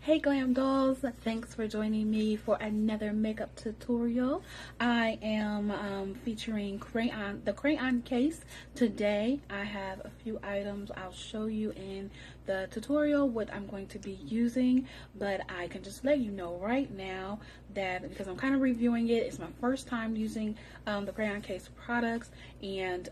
Hey Glam Dolls, thanks for joining me for another makeup tutorial. I am featuring the Crayon Case. Today I have a few items I'll show you in the tutorial what I'm going to be using, but I can just let you know right now that because I'm kind of reviewing it, it's my first time using the Crayon Case products, and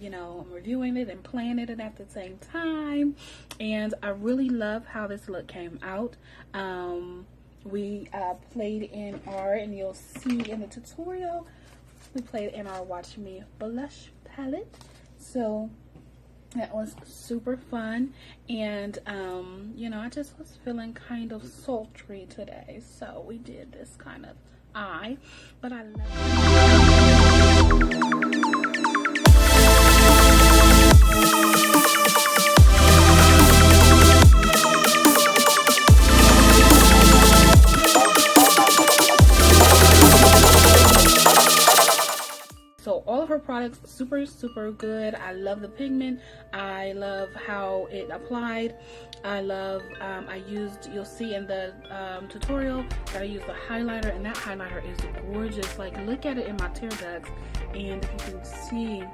you know, I'm reviewing it and planning it at the same time, and I really love how this look came out. We played in our, and you'll see in the tutorial, we played in our Watch Me blush palette, so that was super fun. And you know, I just was feeling kind of sultry today, so we did this kind of eye, but I love it. So all of her products super good. I love the pigment. I love how it applied. I love you'll see in the tutorial that I used the highlighter, and that highlighter is gorgeous. Like, look at it in my tear ducts, and if you can see,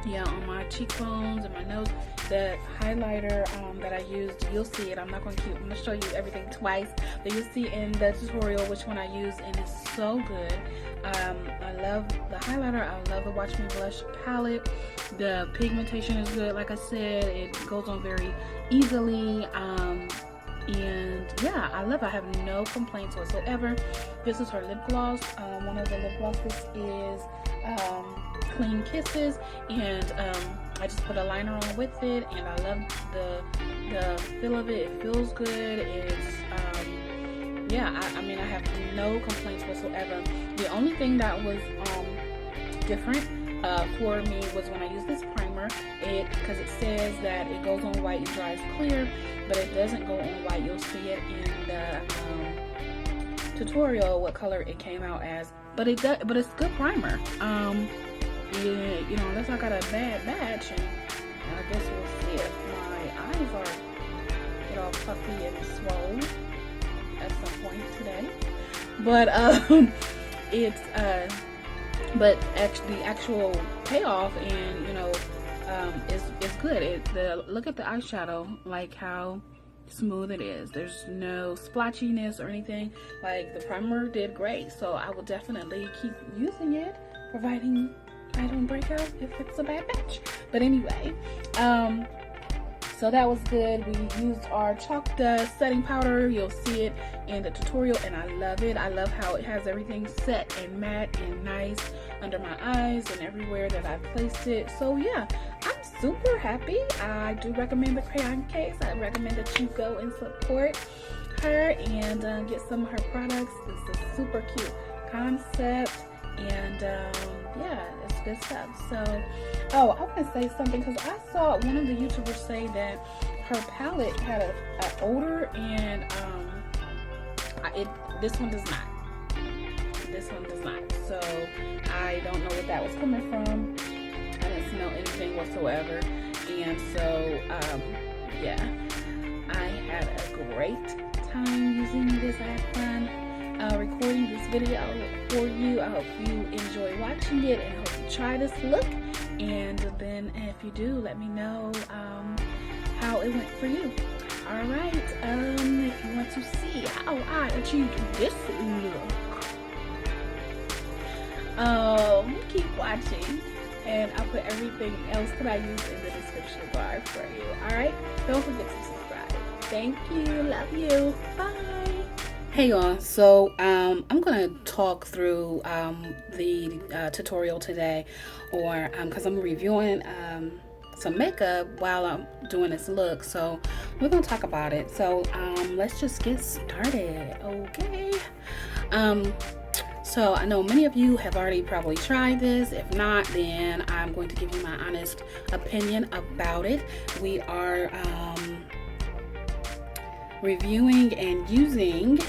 yeah, on my cheekbones and my nose, the highlighter that I used, you'll see it. I'm not going to show you everything twice, but you'll see in the tutorial which one I used, and it's so good. I love the highlighter. I love the Watch Me blush palette. The pigmentation is good. Like I said, it goes on very easily. And yeah, I love it. I have no complaints whatsoever. This is her lip gloss. One of the lip glosses is Clean Kisses, and I just put a liner on with it, and I love the feel of it. It feels good. It's yeah, I mean, I have no complaints whatsoever. The only thing that was different for me was when I used this primer, because it says that it goes on white and dries clear, but it doesn't go on white. You'll see it in the tutorial what color it came out as, but it does, but it's good primer. Yeah, you know, unless I got a bad batch, and I guess we'll see if my eyes are get all puffy and swollen at some point today. But it's but actually the actual payoff, and you know, is good. Look at the eyeshadow, like how smooth it is. There's no splotchiness or anything. Like, the primer did great, so I will definitely keep using it, providing I don't break out if it's a bad batch. But anyway, so that was good. We used our chalk dust setting powder. You'll see it in the tutorial, and I love it. I love how it has everything set and matte and nice under my eyes and everywhere that I placed it. So yeah, I'm super happy. I do recommend the Crayon Case. I recommend that you go and support her and get some of her products. It's a super cute concept, and yeah, it's good stuff. So, oh, I want to say something, because I saw one of the YouTubers say that her palette had an odor, and this one does not. This one does not. So I don't know what that was coming from. I didn't smell anything whatsoever, and so yeah, I had a great time using this. I had fun recording this video for you. I hope you enjoy watching it, and I hope you try this look, and then if you do, let me know how it went for you. Alright, if you want to see how I achieved this look, keep watching, and I'll put everything else that I use in the description bar for you. Alright, don't forget to subscribe. Thank you, love you, bye. Hey y'all, so I'm gonna talk through the tutorial today, or because I'm reviewing some makeup while I'm doing this look, so we're gonna talk about it. So let's just get started, okay? So I know many of you have already probably tried this. If not, then I'm going to give you my honest opinion about it. We are reviewing and using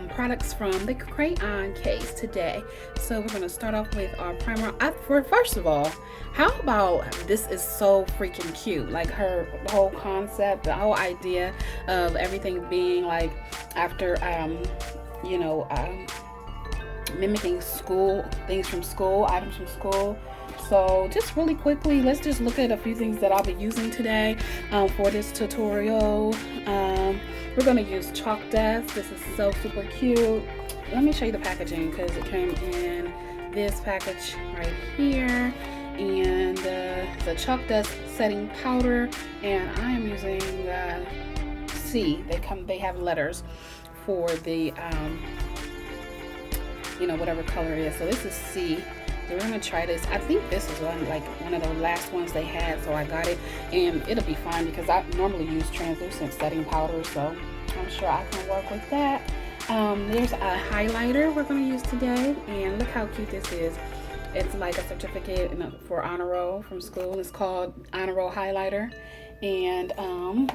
products from the Crayon Case today. So we're going to start off with our primer. First of all, how about this is so freaking cute? Like the whole concept, the whole idea of everything being like after you know, mimicking school things from school, items from school. So just really quickly, let's just look at a few things that I'll be using today for this tutorial. We're going to use chalk dust. This is so super cute. Let me show you the packaging because it came in this package right here, and the chalk dust setting powder, and I am using C. They have letters for the you know, whatever color it is. So this is C. So we're gonna try this. I think this is one of the last ones they had, so I got it, and it'll be fine because I normally use translucent setting powder, so I'm sure I can work with that. There's a highlighter we're gonna use today, and look how cute this is. It's like a certificate for honor roll from school. It's called Honor Roll Highlighter, and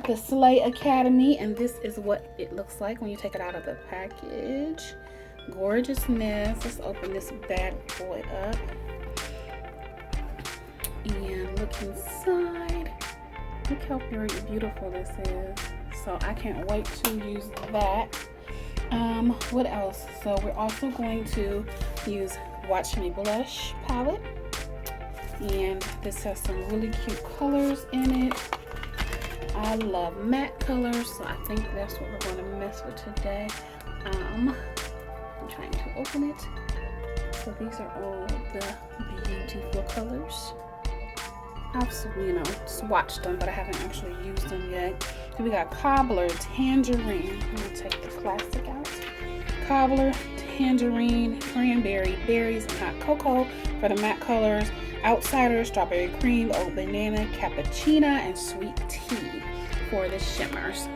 the Slay Academy, and this is what it looks like when you take it out of the package. Gorgeousness. Let's open this bad boy up and look inside. Look how very beautiful this is. So I can't wait to use that. What else? So we're also going to use Watch Me Blush palette, and this has some really cute colors in it. I love matte colors, so I think that's what we're going to mess with today. I'm trying to open it. So these are all the beautiful colors. I've, you know, swatched them, but I haven't actually used them yet. So we got Cobbler, Tangerine. I'm gonna take the plastic out. Cobbler, Tangerine, Cranberry, Berries, and Hot Cocoa for the matte colors. Outsider, Strawberry Cream, Oat Banana, Cappuccino, and Sweet Tea for the shimmers.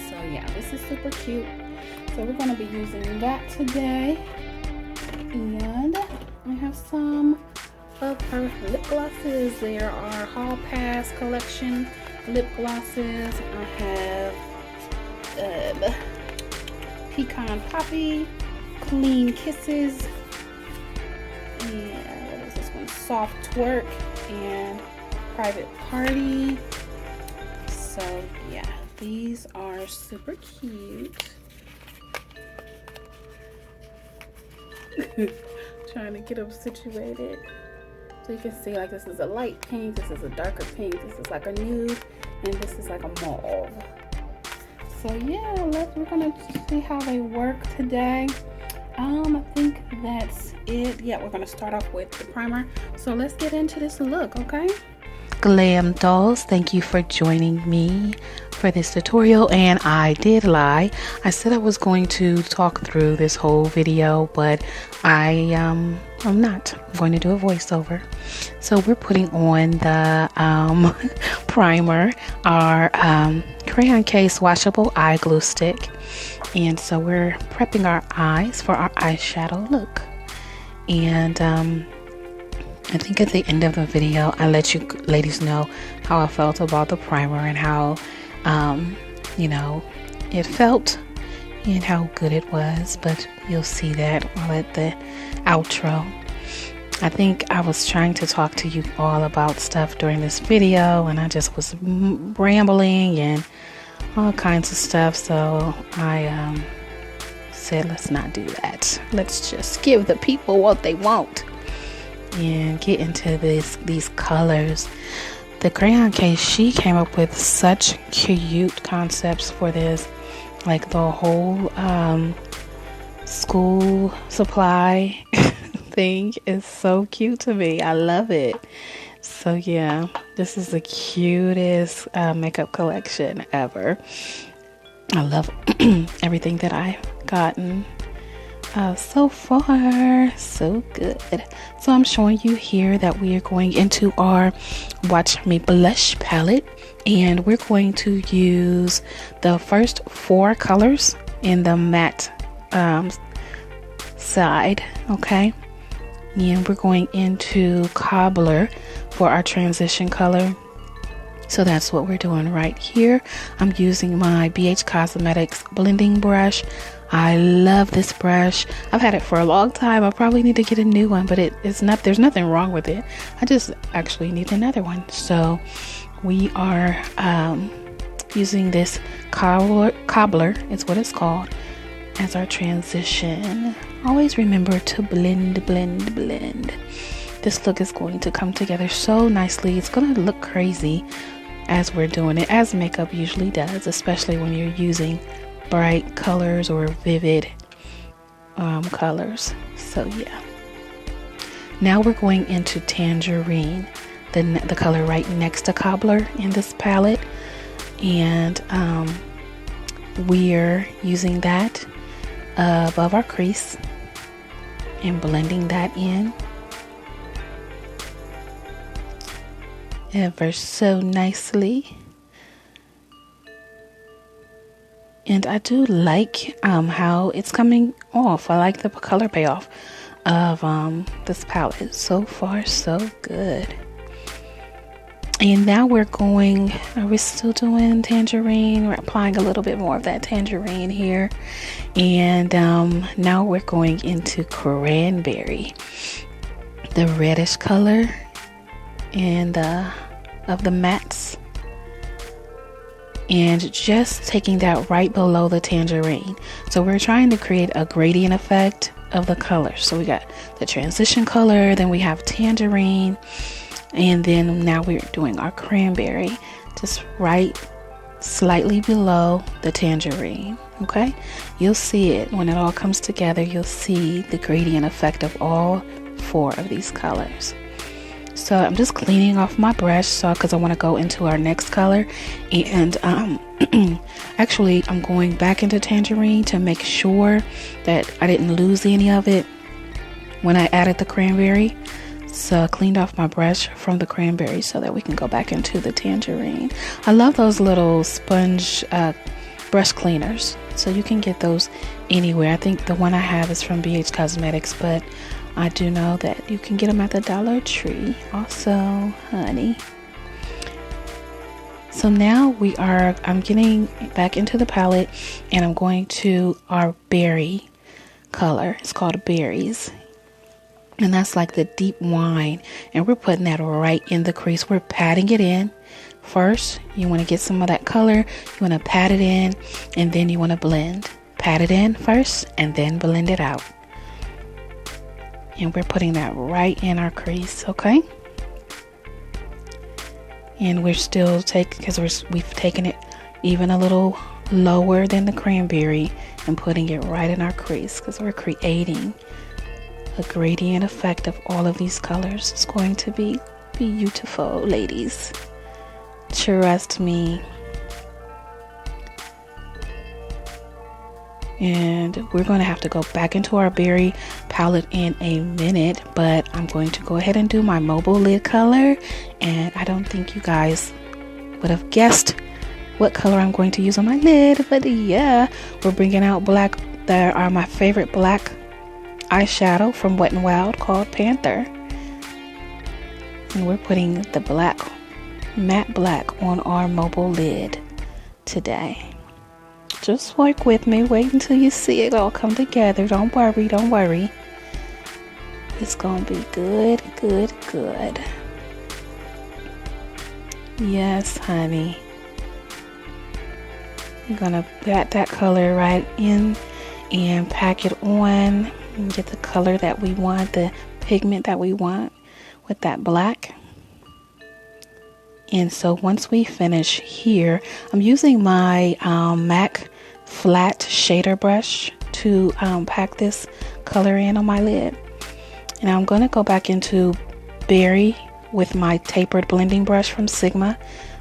So yeah, this is super cute. So we're going to be using that today. And I have some of her lip glosses. There are Hall Pass collection lip glosses. I have Pecan Poppy, Clean Kisses, and what is this one? Soft Twerk, and Private Party. So yeah, these are super cute. Trying to get them situated so you can see, like, this is a light pink, this is a darker pink, this is like a nude, and this is like a mauve. So yeah, we're gonna see how they work today. I think that's it. Yeah, we're gonna start off with the primer, so let's get into this look. Okay, Glam Dolls, thank you for joining me for this tutorial. And I did lie. I said I was going to talk through this whole video, but I'm not. I'm going to do a voiceover. So we're putting on the primer, our Crayon Case Washable Eye Glue Stick, and so we're prepping our eyes for our eyeshadow look. And I think at the end of the video, I let you ladies know how I felt about the primer and how, you know, it felt and how good it was. But you'll see that while at the outro. I think I was trying to talk to you all about stuff during this video, and I just was rambling and all kinds of stuff. So I said, let's not do that. Let's just give the people what they want and get into these colors. The Crayon Case, she came up with such cute concepts for this, like the whole school supply thing is so cute to me. I love it. So yeah, this is the cutest makeup collection ever. I love everything that I've gotten so far. So good. So I'm showing you here that we are going into our Watch Me Blush palette, and we're going to use the first 4 colors in the matte side. Okay, and we're going into Cobbler for our transition color. So that's what we're doing right here. I'm using my BH Cosmetics blending brush. I love this brush. I've had it for a long time. I probably need to get a new one, but there's nothing wrong with it. I just actually need another one. So we are using this cobbler is what it's called, as our transition. Always remember to blend, blend, blend. This look is going to come together so nicely. It's going to look crazy as we're doing it, as makeup usually does, especially when you're using bright colors or vivid colors. So yeah. Now we're going into Tangerine, the color right next to Cobbler in this palette, and we're using that above our crease and blending that in ever so nicely. And I do like how it's coming off. I like the color payoff of this palette. So far, so good. And now we're going, are we still doing Tangerine? We're applying a little bit more of that Tangerine here. And now we're going into Cranberry, the reddish color and of the mattes, and just taking that right below the Tangerine. So we're trying to create a gradient effect of the colors. So we got the transition color, then we have Tangerine, and then now we're doing our Cranberry, just right slightly below the Tangerine. Okay, you'll see it when it all comes together. You'll see the gradient effect of all 4 of these colors. So I'm just cleaning off my brush because I want to go into our next color, and actually I'm going back into Tangerine to make sure that I didn't lose any of it when I added the Cranberry. So I cleaned off my brush from the Cranberry so that we can go back into the Tangerine. I love those little sponge brush cleaners, so you can get those anywhere. I think the one I have is from BH Cosmetics, but I do know that you can get them at the Dollar Tree also, honey. So now I'm getting back into the palette, and I'm going to our berry color. It's called Berries, and that's like the deep wine, and we're putting that right in the crease. We're patting it in first. You want to get some of that color, you want to pat it in, and then you want to blend. Pat it in first and then blend it out. And we're putting that right in our crease, okay? And we're still because we've taken it even a little lower than the Cranberry and putting it right in our crease, because we're creating a gradient effect of all of these colors. It's going to be beautiful, ladies. Trust me. And we're going to have to go back into our berry palette in a minute, but I'm going to go ahead and do my mobile lid color, and I don't think you guys would have guessed what color I'm going to use on my lid, but yeah, we're bringing out black. There are my favorite black eyeshadow from Wet n Wild called Panther, and we're putting the black, matte black, on our mobile lid today. Just work with me. Wait until you see it all come together. Don't worry, don't worry. It's gonna be good, good, good. Yes, honey. You're gonna pat that color right in and pack it on and get the color that we want, the pigment that we want with that black. And so once we finish here, I'm using my MAC flat shader brush to pack this color in on my lid. And I'm going to go back into Berry with my tapered blending brush from Sigma.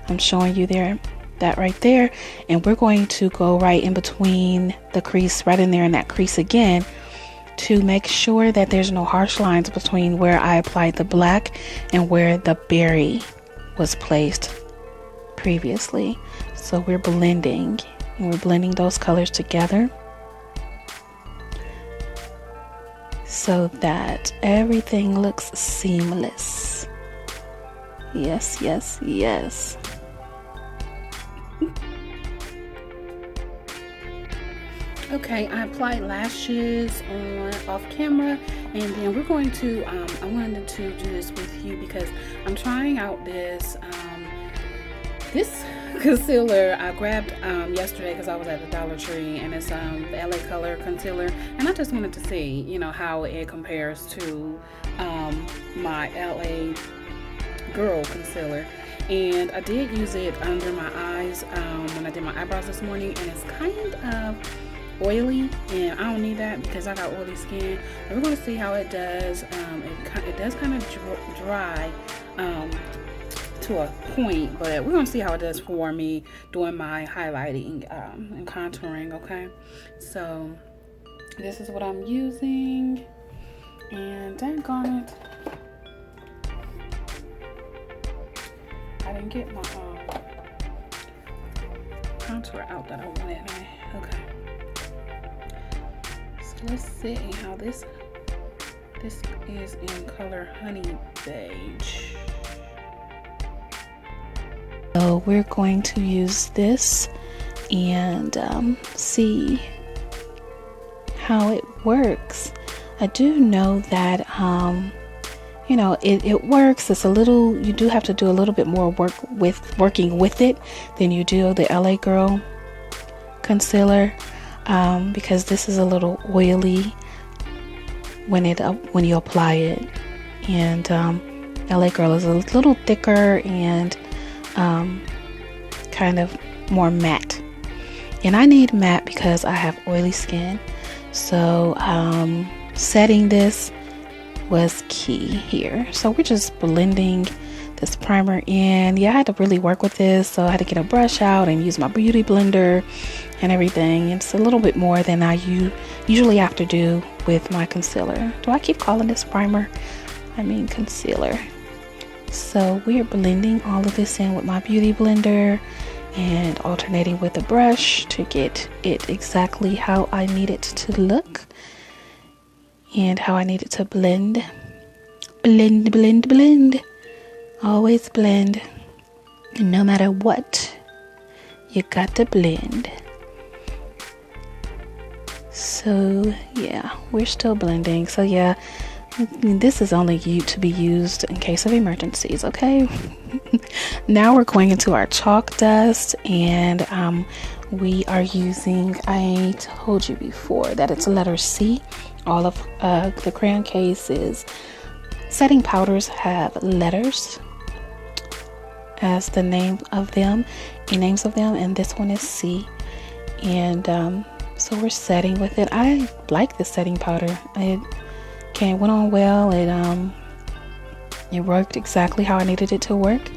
I'm showing you that right there. And we're going to go right in between the crease, right in there in that crease again, to make sure that there's no harsh lines between where I applied the black and where the berry was placed previously. So we're blending, and we're blending those colors together so that everything looks seamless. Yes, yes, yes. Okay, I applied lashes off camera, and then we're going to I wanted to do this with you because I'm trying out this concealer I grabbed yesterday because I was at the Dollar Tree, and it's the LA Color concealer, and I just wanted to see, you know, how it compares to my LA Girl concealer. And I did use it under my eyes when I did my eyebrows this morning, and it's kind of oily, and I don't need that because I got oily skin. But we're going to see how it does. It does kind of dry to a point, but we're going to see how it does for me doing my highlighting and contouring. Okay, so this is what I'm using, and dang on it, I didn't get my contour out that I wanted. Okay, so let's see how this is in color Honey Beige. So we're going to use this and see how it works. I do know that you know, it works. It's a little, you do have to do a little bit more work with working with it than you do the LA Girl concealer, because this is a little oily when you apply it, and LA Girl is a little thicker and kind of more matte, and I need matte because I have oily skin. So setting this was key here. So we're just blending this primer in. Yeah, I had to really work with this, so I had to get a brush out and use my beauty blender and everything. It's a little bit more than I usually have to do with my concealer. Do I keep calling this primer? I mean concealer. So we are blending all of this in with my beauty blender and alternating with a brush to get it exactly how I need it to look and how I need it to blend. Blend, blend, blend. Always blend. And no matter what, you got to blend. So yeah, we're still blending. So yeah, this is only to be used in case of emergencies, okay? Now we're going into our chalk dust, and we are using, I told you before that it's a letter C. All of the Crayon Case's setting powders have letters as the names of them, and this one is C. And so we're setting with it. I like this setting powder. It went on well. It worked exactly how I needed it to work,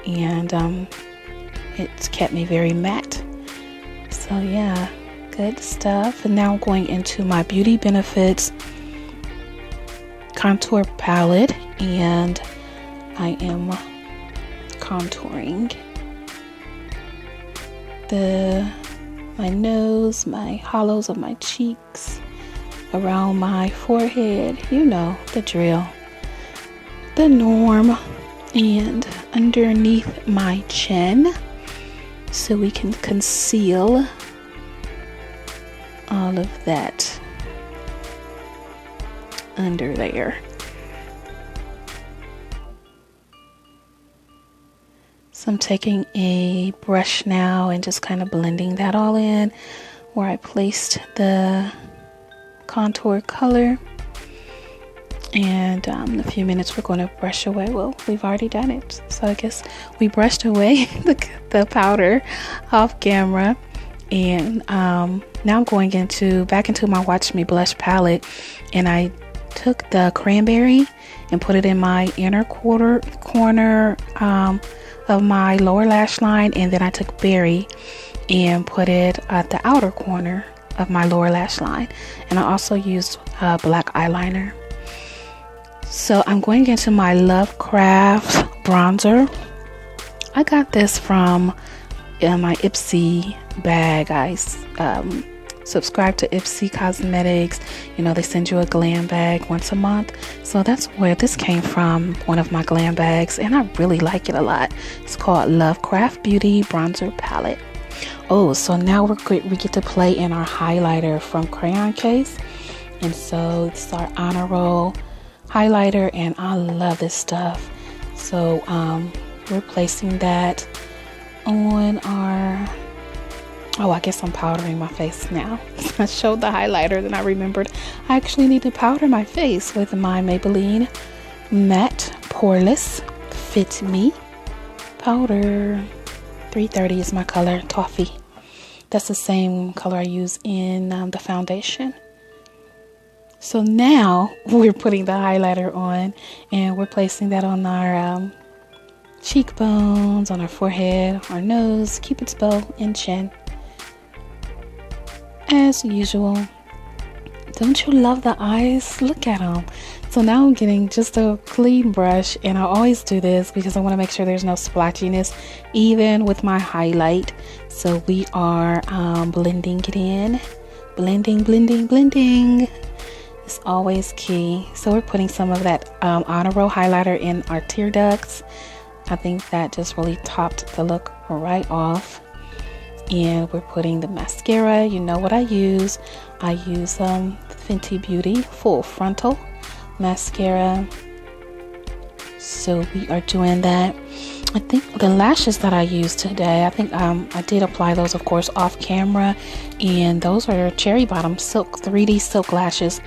and it's kept me very matte. So yeah, good stuff. And now I'm going into my BeautyBenefits contour palette, and I am contouring my nose, my hollows of my cheeks, around my forehead, you know the drill, the norm, and underneath my chin, so we can conceal all of that under there. So I'm taking a brush now and just kind of blending that all in where I placed the contour color. And in a few minutes we're going to brush away. Well, we've already done it, so I guess we brushed away the powder off camera. And now I'm going back into my Watch Me Blush palette, and I took the cranberry and put it in my inner corner of my lower lash line, and then I took berry and put it at the outer corner of my lower lash line. And I also used black eyeliner. So I'm going into my LoveCraft bronzer. I got this from my Ipsy bag. I subscribe to Ipsy Cosmetics. You know, they send you a glam bag once a month. So that's where this came from, one of my glam bags, and I really like it a lot. It's called LoveCraft Beauty Bronzer Palette. Oh, so now we get to play in our highlighter from Crayon Case. And so it's our honor roll highlighter, and I love this stuff. So we're placing that on our, oh, I guess I'm powdering my face now. I showed the highlighter, then I remembered I actually need to powder my face with my Maybelline Matte Poreless Fit Me powder. 330 is my color, Toffee. That's the same color I use in the foundation. So now we're putting the highlighter on, and we're placing that on our cheekbones, on our forehead, our nose, cupid's bow, and chin. As usual. Don't you love the eyes? Look at them. So now I'm getting just a clean brush, and I always do this because I want to make sure there's no splotchiness even with my highlight. So we are blending it in. Blending. It's always key. So we're putting some of that honor roll highlighter in our tear ducts. I think that just really topped the look right off. And we're putting the mascara. You know what I use. I use Fenty Beauty Full Frontal mascara. So we are doing that. I think the lashes that I used today, I think I did apply those, of course, off camera. And those are cherry bottom silk 3D silk lashes.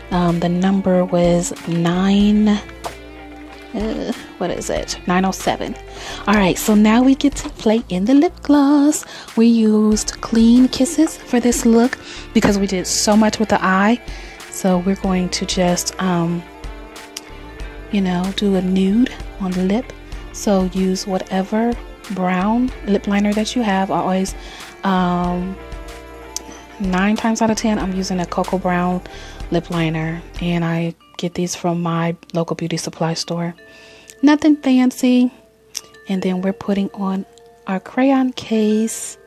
The number was 907. All right, so now we get to play in the lip gloss. We used Clean Kisses for this look because we did so much with the eye. So we're going to just you know, do a nude on the lip. So use whatever brown lip liner that you have. I always 9 times out of 10 I'm using a cocoa brown lip liner, and I get these from my local beauty supply store. Nothing fancy. And then we're putting on our Crayon Case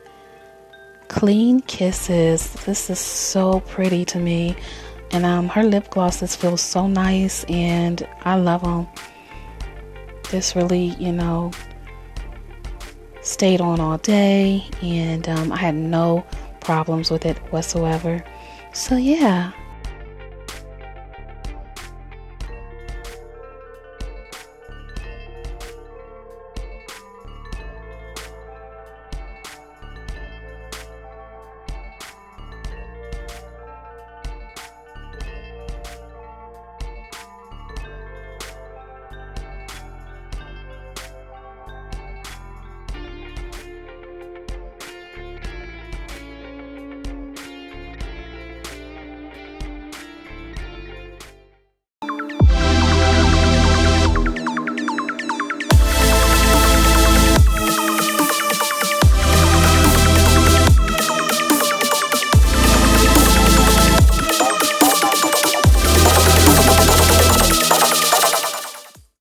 Clean Kisses. This is so pretty to me, and her lip glosses feel so nice, and I love them. This really, you know, stayed on all day, and I had no problems with it whatsoever. So yeah,